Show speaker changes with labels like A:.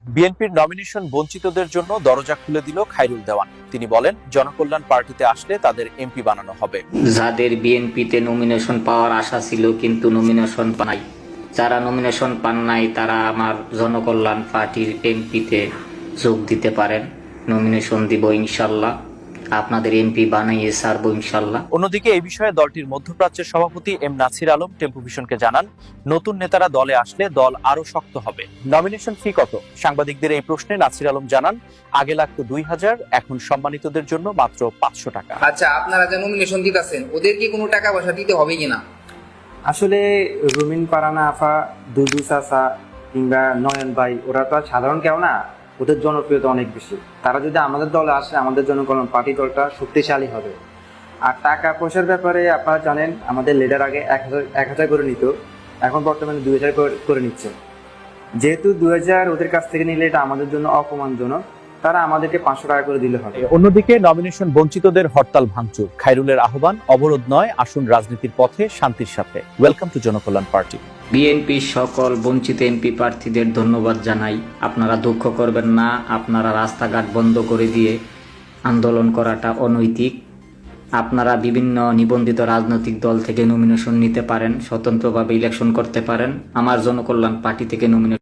A: বিএনপির নমিনেশন বঞ্চিতদের জন্য দরজা খুলে দিল খায়রুল দেওয়ান। তিনি বলেন, জনকল্যাণ পার্টিতে আসলে তাদের এমপি বানানো হবে।
B: যাদের বিএনপিতে নমিনেশন পাওয়ার আশা ছিল কিন্তু নমিনেশন পাই, যারা নমিনেশন পান নাই তারা আমার জনকল্যাণ পার্টির এমপিতে যোগ দিতে পারেন। নমিনেশন দিব ইনশাল্লাহ, আপনাদের এমপি বানাইয়ে ছাড়বো ইনশাল্লাহ।
A: অন্যদিকে এই বিষয়ে দলটির মধ্যপ্রাচ্যের সভাপতি এম নাছির আলম টেম্পো ভিশনকে জানান, নতুন নেতারা দলে আসলে দল আরো শক্ত হবে। নমিনেশন ফি কত? সাংবাদিকদের এই প্রশ্নে নাছির আলম জানান, আগে লাগতো 2000, এখন সম্মানিতদের জন্য মাত্র 500 টাকা।
C: আচ্ছা, আপনারা যে নমিনেশন দিতেছেন ওদের কি কোনো টাকা পয়সা দিতে হবে কিনা?
D: আসলে রুমিন পারানা আফা, দুদু চাচা কিংবা নয়ন ভাই, ওরা তো আর সাধারণ কেউ না, ওদের জনপ্রিয়তা অনেক বেশি। তারা যদি আমাদের দলে আসে, আমাদের জনকল্যাণ পার্টি দলটা শক্তিশালী হবে। আর টাকা পয়সার ব্যাপারে আপনারা জানেন, আমাদের লিডার আগে 1000 করে নিত, এখন বর্তমানে 2000 করে নিচ্ছে। যেহেতু 2000 ওদের কাছ থেকে নিলে এটা আমাদের জন্য অপমানজনক, তারা আমাদেরকে 500 টাকা করে দিলে হবে।
A: অন্যদিকে নমিনেশন বঞ্চিতদের হরতাল ভাঙচুর। খায়রুলের আহ্বান, অবরোধ নয়, আসুন রাজনীতির পথে শান্তির সাথে। Welcome to Janakalyan party.
B: বিএনপির সকল বঞ্চিত এমপি প্রার্থীদের ধন্যবাদ জানাই। আপনারা দুঃখ করবেন না, আপনারা রাস্তাঘাট বন্ধ করে দিয়ে আন্দোলন করাটা অনৈতিক। আপনারা বিভিন্ন নিবন্ধিত রাজনৈতিক দল থেকে নমিনেশন নিতে পারেন, স্বতন্ত্রভাবে ইলেকশন করতে পারেন। আমার জনকল্যাণ পার্টি থেকে নমিনেশন